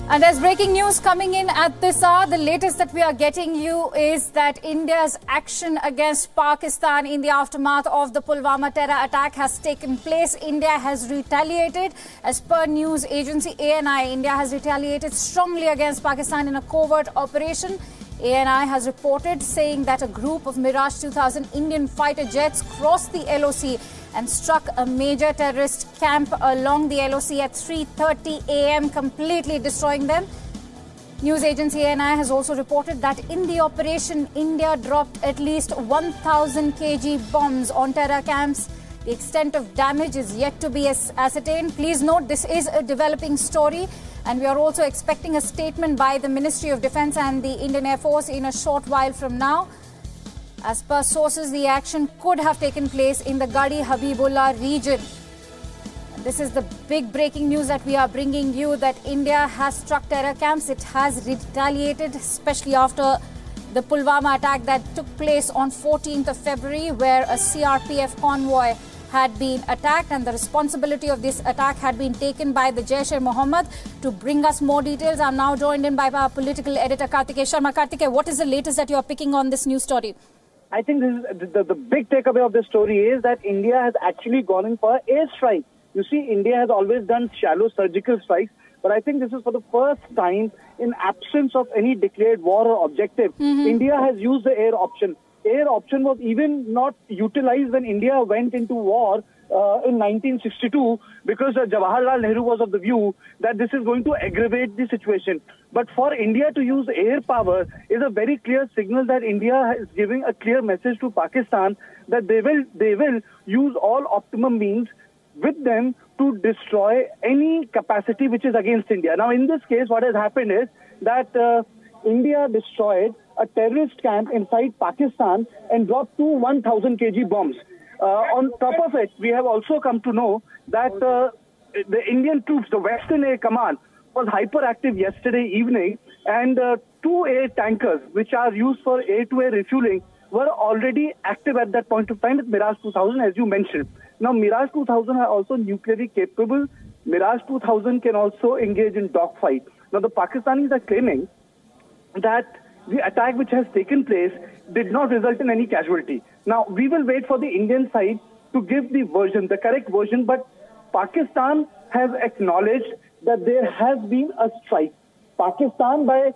And there's breaking news coming in at this hour. The latest that we are getting you is that India's action against Pakistan in the aftermath of the Pulwama terror attack has taken place. India has retaliated. As per news agency ANI, India has retaliated strongly against Pakistan in a covert operation. ANI has reported saying that a group of Mirage 2000 Indian fighter jets crossed the LoC and struck a major terrorist camp along the LoC at 3:30 a.m., completely destroying them. News agency ANI has also reported that in the operation, India dropped at least 1,000 kg bombs on terror camps. The extent of damage is yet to be ascertained. Please note, this is a developing story, and we are also expecting a statement by the Ministry of Defence and the Indian Air Force in a short while from now. As per sources, the action could have taken place in the Gadi Habibullah region. And this is the big breaking news that we are bringing you, that India has struck terror camps. It has retaliated, especially after the Pulwama attack that took place on 14th of February, where a CRPF convoy had been attacked, and the responsibility of this attack had been taken by the Jaish-e-Mohammed. To bring us more details, I'm now joined in by our political editor, Kartikeya Sharma. Kartikeya, what is the latest that you are picking on this news story? I think this is the big takeaway of this story is that India has actually gone in for airstrike. You see, India has always done shallow surgical strikes, but I think this is for the first time, in absence of any declared war or objective, India has used the air option. Air option was even not utilized when India went into war in 1962, because Jawaharlal Nehru was of the view that this is going to aggravate the situation. But for India to use air power is a very clear signal that India is giving a clear message to Pakistan that they will use all optimum means with them to destroy any capacity which is against India. Now, in this case, what has happened is that India destroyed a terrorist camp inside Pakistan and dropped two 1,000 kg bombs. On top of it, we have also come to know that the Indian troops, the Western Air Command, was hyperactive yesterday evening, and two air tankers, which are used for air-to-air refueling, were already active at that point of time with Mirage 2000, as you mentioned. Now, Mirage 2000 are also nuclearly capable. Mirage 2000 can also engage in dogfight. Now, the Pakistanis are claiming that the attack which has taken place did not result in any casualty. Now, we will wait for the Indian side to give the version, the correct version, but Pakistan has acknowledged that there has been a strike. Pakistan, by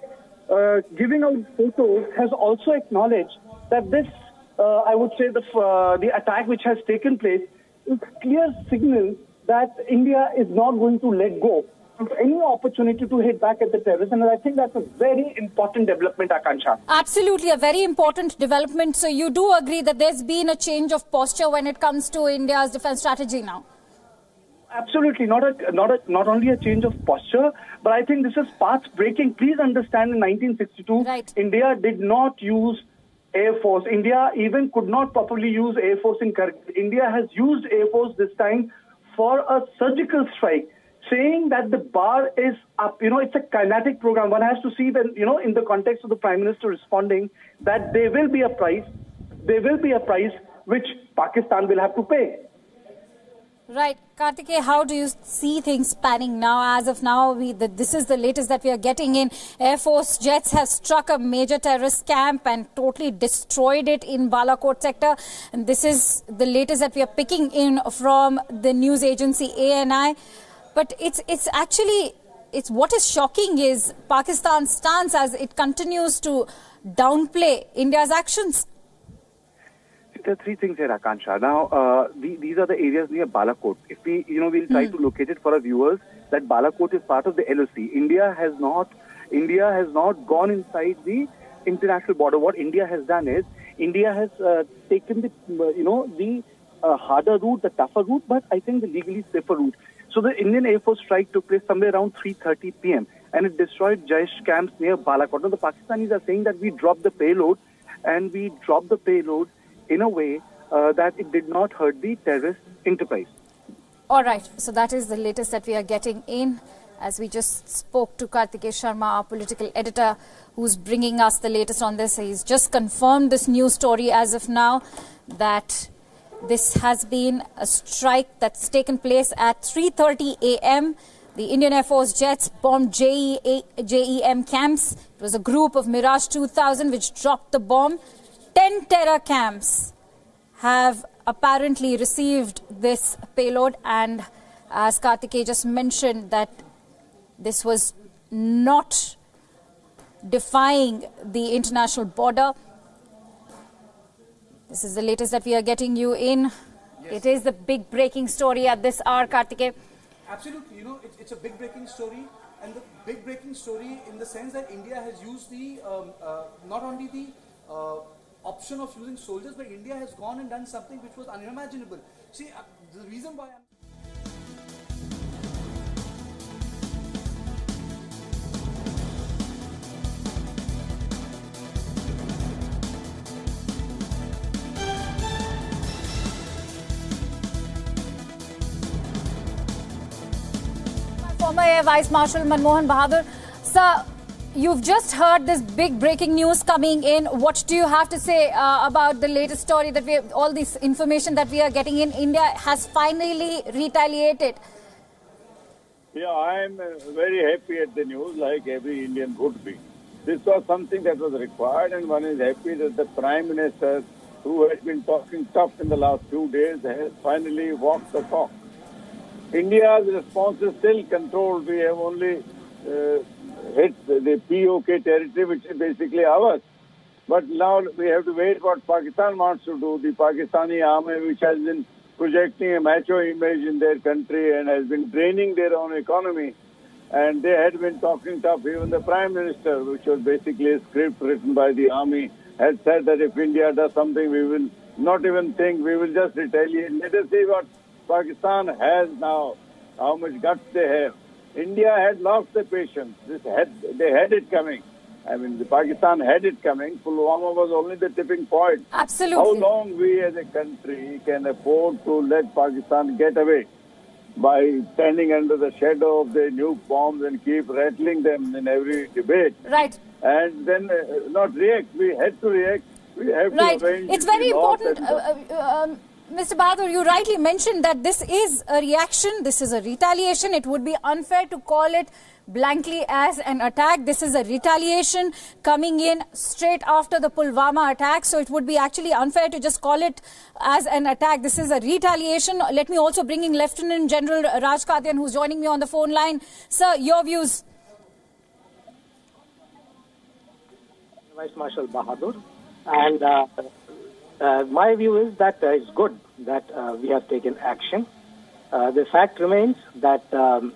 giving out photos, has also acknowledged that this, I would say, the attack which has taken place is a clear signal that India is not going to let go of any opportunity to hit back at the terrorists. And I think that's a very important development, Akansha. Absolutely, a very important development. So you do agree that there's been a change of posture when it comes to India's defense strategy now? Absolutely, not only a change of posture, but I think this is path-breaking. Please understand, in 1962, right, India did not use Air Force. India even could not properly use Air Force in Kargil. India has used Air Force this time for a surgical strike, saying that the bar is up. You know, it's a kinetic program. One has to see that, you know, in the context of the Prime Minister responding that there will be a price, which Pakistan will have to pay. Right. Kartikeya, how do you see things panning now? As of now, this is the latest that we are getting in. Air Force jets have struck a major terrorist camp and totally destroyed it in Balakot sector. And this is the latest that we are picking in from the news agency ANI. But it's actually what is shocking is Pakistan's stance as it continues to downplay India's actions. There are three things here, Akansha. Now, these are the areas near Balakot. If we, we'll try to locate it for our viewers, that Balakot is part of the LoC. India has not gone inside the international border. What India has done is, India has taken the harder route, the tougher route, but I think the legally safer route. So the Indian Air Force strike took place somewhere around 3:30 p.m. and it destroyed Jaish camps near Balakot. Now, the Pakistanis are saying that we dropped the payload, and we dropped the payload in a way that it did not hurt the terrorist enterprise. All right. So that is the latest that we are getting in. As we just spoke to Kartikeya Sharma, our political editor, who's bringing us the latest on this. He's just confirmed this news story as of now, that this has been a strike that's taken place at 3:30 a.m. The Indian Air Force jets bombed JEM camps. It was a group of Mirage 2000 which dropped the bomb. 10 terror camps have apparently received this payload, and as Karthikeya just mentioned, that this was not defying the international border. This is the latest that we are getting you in. Yes. It is the big breaking story at this hour, Karthikeya. Absolutely, you know, it's a big breaking story, and the big breaking story in the sense that India has used the, not only the option of using soldiers, but India has gone and done something which was unimaginable. See, the reason why Former Air Vice Marshal Manmohan Bahadur. Sir, you've just heard this big breaking news coming in. What do you have to say about the latest story that all this information that we are getting in? India has finally retaliated. Yeah, I am very happy at the news, like every Indian would be. This was something that was required, and one is happy that the Prime Minister, who has been talking tough in the last few days, has finally walked the talk. India's response is still controlled. We have only hit the POK territory, which is basically ours. But now we have to wait what Pakistan wants to do. The Pakistani army, which has been projecting a macho image in their country and has been draining their own economy. And they had been talking tough. Even the Prime Minister, which was basically a script written by the army, had said that if India does something, we will not even think, we will just retaliate. Let us see what Pakistan has now, how much guts they have. India had lost the patience. They had it coming. I mean, the Pakistan had it coming. Pulwama was only the tipping point. Absolutely. How long we as a country can afford to let Pakistan get away by standing under the shadow of their nuke bombs and keep rattling them in every debate? Right. And then not react. We had to react. We have to avenge. It's very important. Mr. Bahadur, you rightly mentioned that this is a reaction, this is a retaliation. It would be unfair to call it blankly as an attack. This is a retaliation coming in straight after the Pulwama attack. So it would be actually unfair to just call it as an attack. This is a retaliation. Let me also bring in Lieutenant General Raj Katyan, who's joining me on the phone line. Sir, your views. Vice Marshal Bahadur. And my view is that it's good that we have taken action. The fact remains that the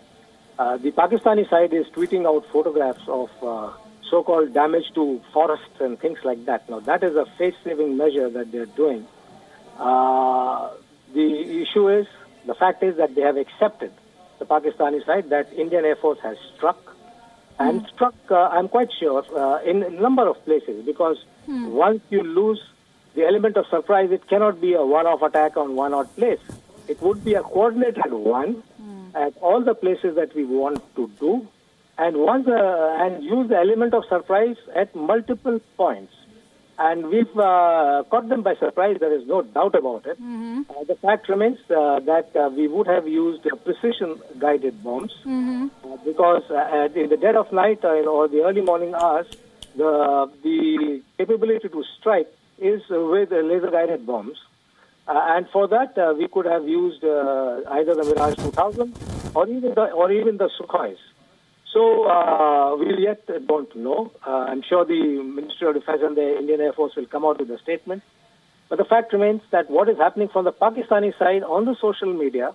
Pakistani side is tweeting out photographs of so-called damage to forests and things like that. Now, that is a face-saving measure that they're doing. The issue is, the fact is that they have accepted, the Pakistani side, that Indian Air Force has struck. And struck, I'm quite sure, in a number of places, because once you lose the element of surprise, it cannot be a one-off attack on one odd place. It would be a coordinated one at all the places that we want to do, and and use the element of surprise at multiple points. And we've caught them by surprise. There is no doubt about it. The fact remains that we would have used precision-guided bombs because in the dead of night or the early morning hours, the capability to strike is with laser-guided bombs. And for that, we could have used either the Mirage 2000 or even the Sukhois. So we yet don't know. I'm sure the Ministry of Defense and the Indian Air Force will come out with a statement. But the fact remains that what is happening from the Pakistani side on the social media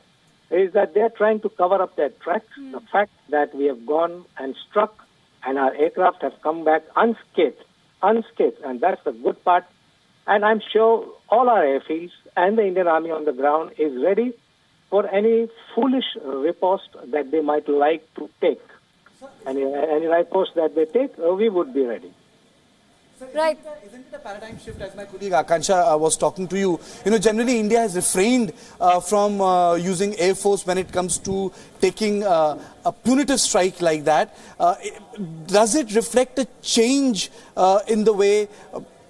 is that they're trying to cover up their tracks. The fact that we have gone and struck and our aircraft have come back unscathed, and that's the good part. And I'm sure all our airfields and the Indian Army on the ground is ready for any foolish riposte that they might like to take. Any riposte that they take, we would be ready. Sir, isn't it a paradigm shift, as my colleague Akansha was talking to you? You know, generally India has refrained from using Air Force when it comes to taking a punitive strike like that. Does it reflect a change in the way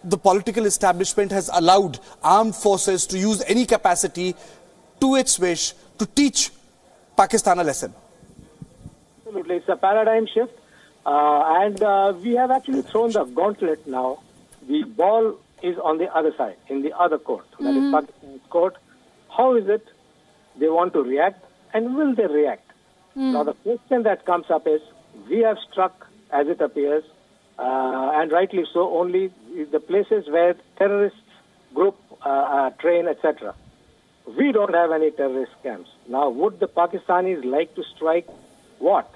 the political establishment has allowed armed forces to use any capacity to its wish to teach Pakistan a lesson? absolutely. It's a paradigm shift. And we have actually thrown the gauntlet now. The ball is on the other side, in the other court. That is Pakistan's court. How is it they want to react, and will they react? Now, the question that comes up is, we have struck, as it appears, and rightly so, only the places where terrorists group train, etc. We don't have any terrorist camps. Now, would the Pakistanis like to strike what?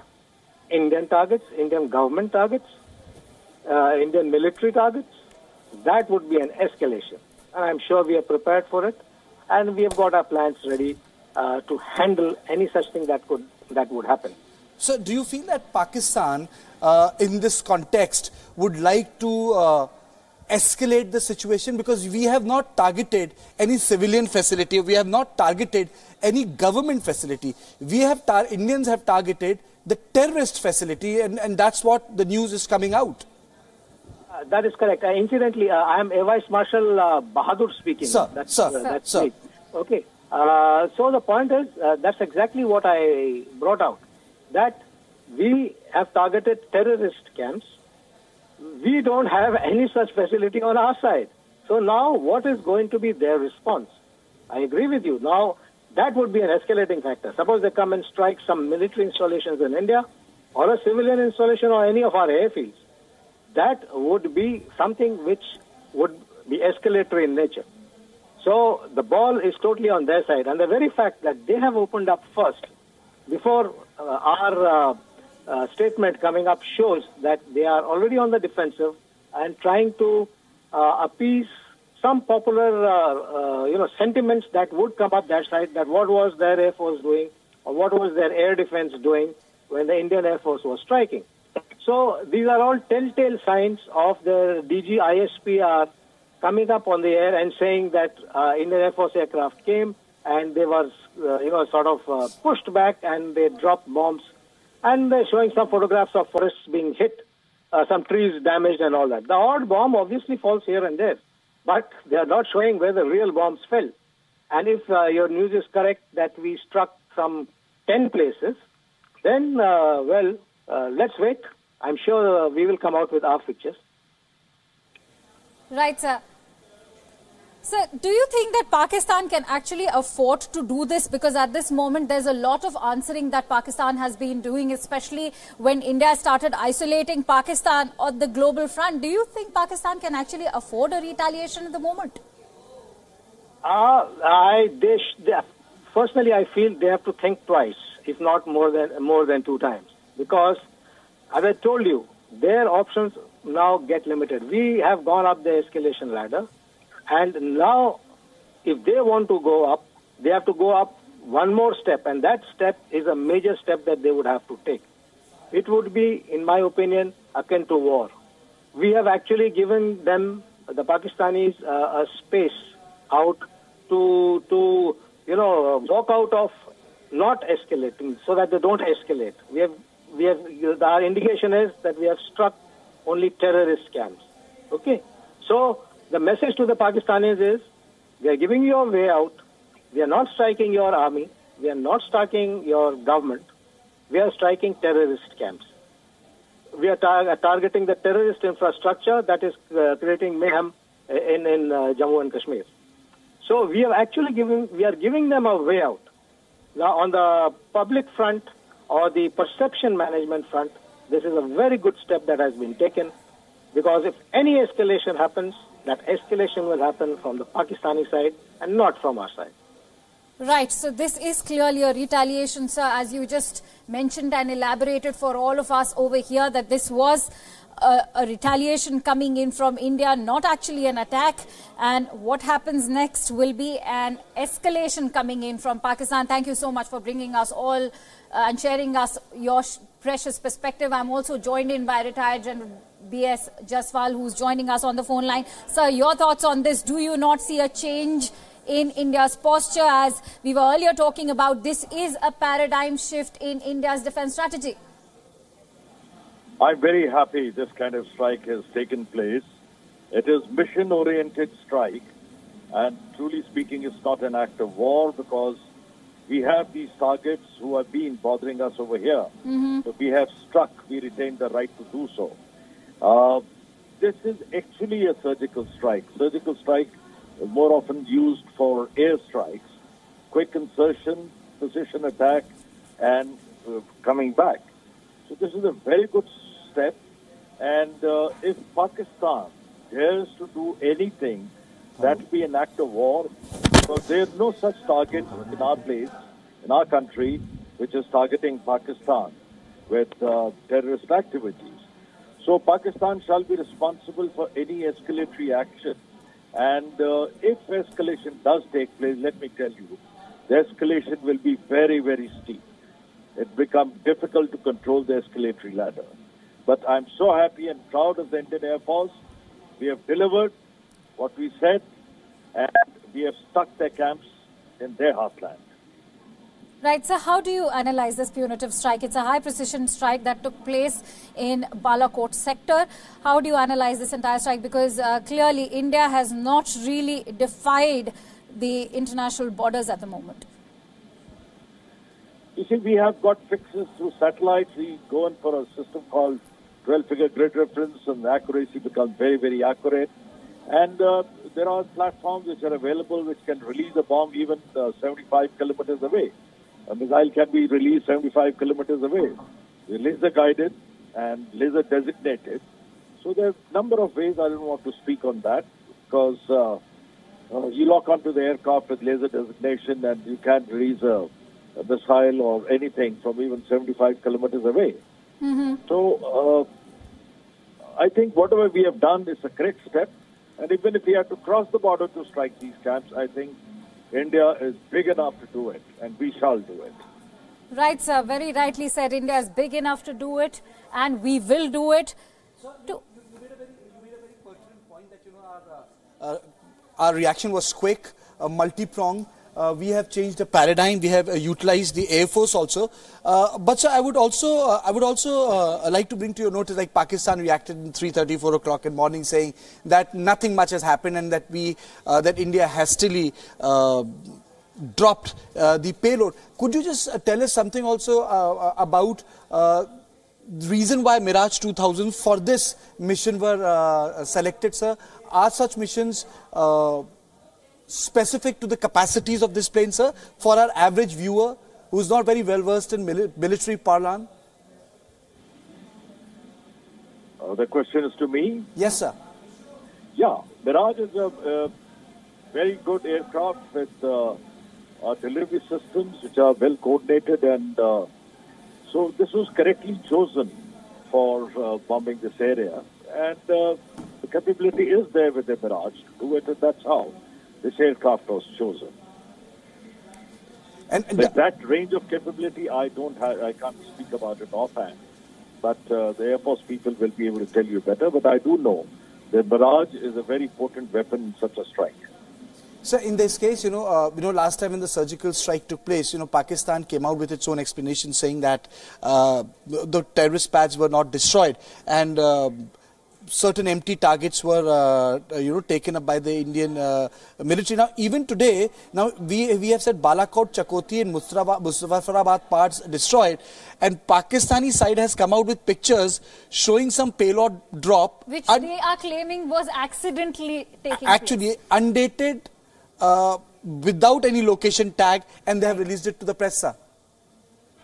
Indian targets, Indian government targets, Indian military targets? That would be an escalation. And I'm sure we are prepared for it. And we have got our plans ready to handle any such thing that would happen. So do you feel that Pakistan, in this context, would like to escalate the situation? Because we have not targeted any civilian facility. We have not targeted any government facility. Indians have targeted the terrorist facility, and that's what the news is coming out. That is correct. Incidentally, I am Air Vice Marshal Bahadur speaking. Sir. Me. Okay. So the point is, that's exactly what I brought out. That we have targeted terrorist camps. We don't have any such facility on our side. So now what is going to be their response? I agree with you. Now, that would be an escalating factor. Suppose they come and strike some military installations in India or a civilian installation or any of our airfields. That would be something which would be escalatory in nature. So the ball is totally on their side. And the very fact that they have opened up first, before our statement coming up, shows that they are already on the defensive and trying to appease some popular sentiments that would come up that side, that what was their Air Force doing or what was their air defense doing when the Indian Air Force was striking. So these are all telltale signs of the DG ISPR coming up on the air and saying that Indian Air Force aircraft came and they were, pushed back and they dropped bombs. And they're showing some photographs of forests being hit, some trees damaged and all that. The odd bomb obviously falls here and there, but they are not showing where the real bombs fell. And if your news is correct that we struck some 10 places, then, let's wait. I'm sure we will come out with our pictures. Right, sir. Sir, do you think that Pakistan can actually afford to do this? Because at this moment, there's a lot of answering that Pakistan has been doing, especially when India started isolating Pakistan on the global front. Do you think Pakistan can actually afford a retaliation at the moment? Personally, I feel they have to think twice, if not more than 2 times. Because, as I told you, their options now get limited. We have gone up the escalation ladder. And now, if they want to go up, they have to go up one more step. And that step is a major step that they would have to take. It would be, in my opinion, akin to war. We have actually given them, the Pakistanis, a space out to walk out of not escalating so that they don't escalate. Our indication is that we have struck only terrorist camps. Okay? So, the message to the Pakistanis is, we are giving you a way out. We are not striking your army. We are not striking your government. We are striking terrorist camps. We are targeting the terrorist infrastructure that is creating mayhem in Jammu and Kashmir. So we are giving them a way out. Now, on the public front or the perception management front, this is a very good step that has been taken, because if any escalation happens, that escalation will happen from the Pakistani side and not from our side. Right. So this is clearly a retaliation, sir, as you just mentioned and elaborated for all of us over here, that this was a retaliation coming in from India, not actually an attack. And what happens next will be an escalation coming in from Pakistan. Thank you so much for bringing us all and sharing us your precious perspective. I'm also joined in by retired General B.S. Jaswal, who's joining us on the phone line. Sir, your thoughts on this? Do you not see a change in India's posture? As we were earlier talking about, this is a paradigm shift in India's defense strategy. I'm very happy this kind of strike has taken place. It is mission-oriented strike, and truly speaking, it's not an act of war, because we have these targets who have been bothering us over here. So we have struck, we retain the right to do so. This is actually a surgical strike. Surgical strike is more often used for airstrikes, quick insertion, precision attack, and coming back. So this is a very good step. And if Pakistan dares to do anything, that will be an act of war. Because there is no such target in our place, in our country, which is targeting Pakistan with terrorist activities. So Pakistan shall be responsible for any escalatory action. And if escalation does take place, let me tell you, the escalation will be very, very steep. It becomes difficult to control the escalatory ladder. But I'm so happy and proud of the Indian Air Force. We have delivered what we said, and we have stuck their camps in their heartland. Right, so how do you analyze this punitive strike? It's a high-precision strike that took place in Balakot sector. How do you analyze this entire strike? Because clearly India has not really defied the international borders at the moment. You see, we have got fixes through satellites. We go in for a system called 12-figure grid reference, and the accuracy becomes very, very accurate. And there are platforms which are available which can release a bomb even 75 kilometers away. A missile can be released 75 kilometers away. They're laser guided and laser designated. So there are a number of ways. I don't want to speak on that because you lock onto the aircraft with laser designation and you can't release a missile or anything from even 75 kilometers away. So I think whatever we have done is a correct step. And even if we have to cross the border to strike these camps, I think India is big enough to do it, and we shall do it. Right, sir. Very rightly said. India is big enough to do it, and we will do it. So, you made a very pertinent point that, our reaction was quick, multi-pronged. We have changed the paradigm. We have utilized the Air Force also. But sir, I would also like to bring to your notice, like Pakistan reacted in 3:30, 4 o'clock in the morning, saying that nothing much has happened and that that India hastily dropped the payload. Could you just tell us something also about the reason why Mirage 2000 for this mission were selected, sir? Are such missions specific to the capacities of this plane, sir, for our average viewer who is not very well versed in military parlance? The question is to me? Yes, sir. Yeah, Mirage is a very good aircraft with delivery systems which are well coordinated, and so this was correctly chosen for bombing this area. And the capability is there with the Mirage to do it, and that's how this aircraft was chosen. And with that range of capability, I can't speak about it offhand. But the Air Force people will be able to tell you better. But I do know that Mirage is a very potent weapon in such a strike. So in this case, last time when the surgical strike took place, Pakistan came out with its own explanation saying that the terrorist pads were not destroyed and certain empty targets were, taken up by the Indian military. Now, even today, we have said Balakot, Chakoti and Muzaffarabad parts destroyed, and Pakistani side has come out with pictures showing some payload drop. Which they are claiming was accidentally taking place. Undated, without any location tag, and they have released it to the press, sir.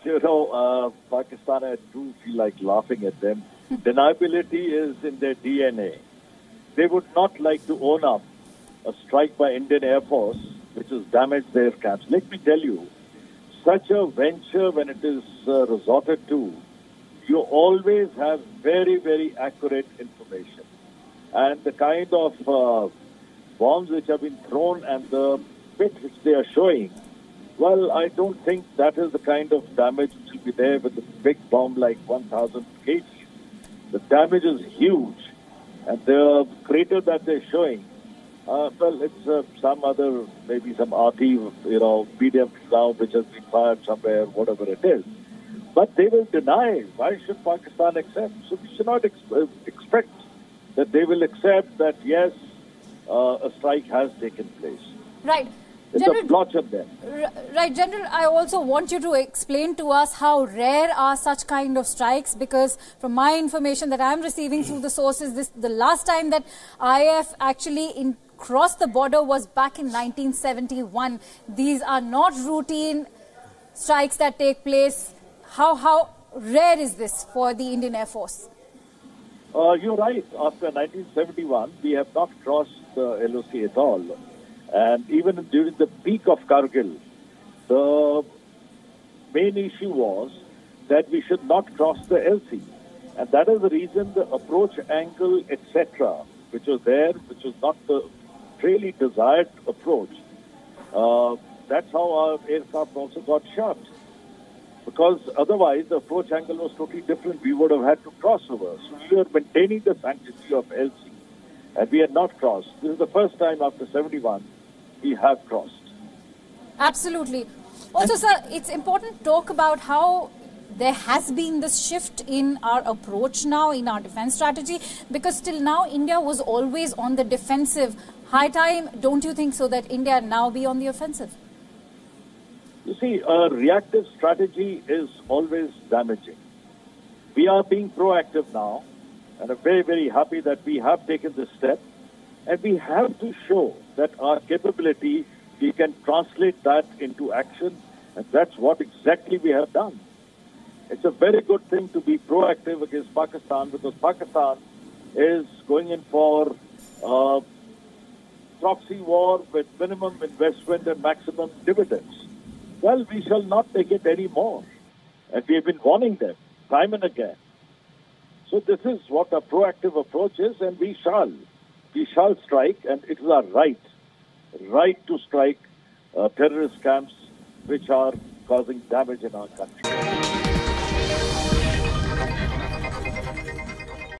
Pakistan, I do feel like laughing at them. Deniability is in their DNA. They would not like to own up a strike by Indian Air Force which has damaged their camps. Let me tell you, such a venture, when it is resorted to, you always have very, very accurate information. And the kind of bombs which have been thrown and the pit which they are showing, well, I don't think that is the kind of damage which will be there with a big bomb like 1,000 kg. The damage is huge, and the crater that they're showing, well, it's some other, maybe some RT, medium round which has been fired somewhere, whatever it is. But they will deny. Why should Pakistan accept? So we should not expect that they will accept that, yes, a strike has taken place. Right. It's a blotch there. Right, General, I also want you to explain to us how rare are such kind of strikes, because from my information that I'm receiving through the sources, the last time that IAF actually crossed the border was back in 1971. These are not routine strikes that take place. How rare is this for the Indian Air Force? You're right. After 1971, we have not crossed the LoC at all. And even during the peak of Kargil, the main issue was that we should not cross the LC. And that is the reason the approach angle, etc., which was there, which was not the really desired approach, that's how our aircraft also got shot. Because otherwise, the approach angle was totally different. We would have had to cross over. So we were maintaining the sanctity of LC. And we had not crossed. This is the first time after 71 we have crossed. Absolutely. Also, sir, it's important to talk about how there has been this shift in our approach now, in our defense strategy, because till now India was always on the defensive. High time, don't you think so, that India now be on the offensive? You see, a reactive strategy is always damaging. We are being proactive now, and I'm very, very happy that we have taken this step. And we have to show that our capability, we can translate that into action, and that's what exactly we have done. It's a very good thing to be proactive against Pakistan, because Pakistan is going in for proxy war with minimum investment and maximum dividends. Well, we shall not take it anymore. And we have been warning them time and again. So this is what a proactive approach is, and we shall. We shall strike, and it is our right to strike terrorist camps which are causing damage in our country.